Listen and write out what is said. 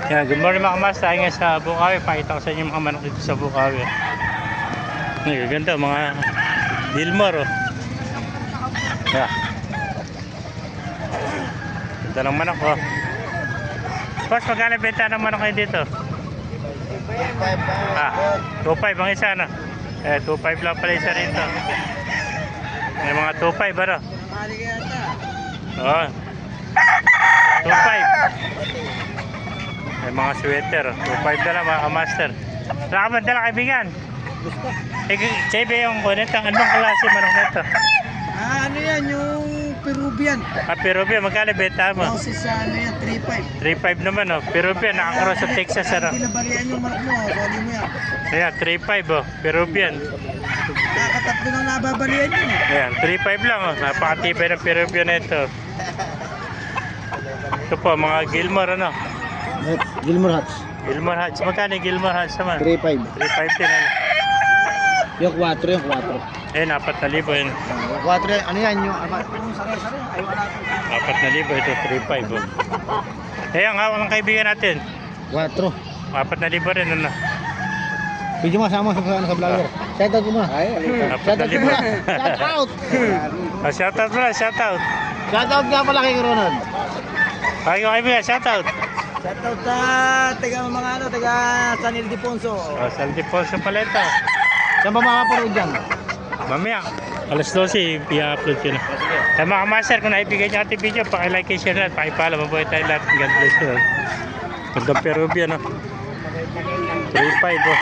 Yan, good morning mga kamas. Tayo nga sa Bukawi. Pakita ko sa inyo mga manok dito sa Bukawi. Ay, ganda mga Gilmore. Oh. Yeah. Ganda ng manok. Oh. Boss, magkano benta ng manok kayo dito? 2.5 ang isa na. 2.5 lang pala isa rito. May mga 2.5 ba no? Oo. 2.5. May mga sweater. 2.5 na lang mga kamaster. Saan ka dala kaibigan? Chebe yung kunetang. Anong klase manok nito? Ano yan? Yung Peruvian. Peruvian. Magkano benta mo? Kasi sa ano yan? 3.5. 3.5 naman oh. Peruvian. Nakakross sa Texas ano? Pinabarihan yung manok mo. Soli mo yan. Ayan, 3.5 oh. Peruvian. Kakatatlo nang nababalihan yun. Ayan, 3.5 lang oh. Napakatibay ng Peruvian na ito. Ito po, mga Gilmore ano? Gilmore Hats. Gilmore Hats. Magkano yung Gilmore Hats naman? 3.5. 3.5 din ano? Yung 4, yung 4. Ayun, 4,000 yun. 4, ano yan? Yung sari-sari. Ay, wala. 4,000 ito, 3.5 oh. Ayan, hawak ng kaibigan natin. 4. 4,000 rin ano? Pwede mo kasama sa vlogger. Shout out mo. Ay, shout out mo. Shout out. Shout out na, shout out. Shout out nga pala kay Ronald. Ay, kaibigan, shout out. Shout out sa taga mga ano, taga San Ildefonso. San Ildefonso pala ito. Saan ba makapanood dyan? Mamaya, alas 12, i-upload ko na. Sa mga master, kung naibigay niyo ating video, pakilike, share na, pakipala, mabuhay tayo lahat. God bless you. Gandang Peruvian, no? 3.5, oh.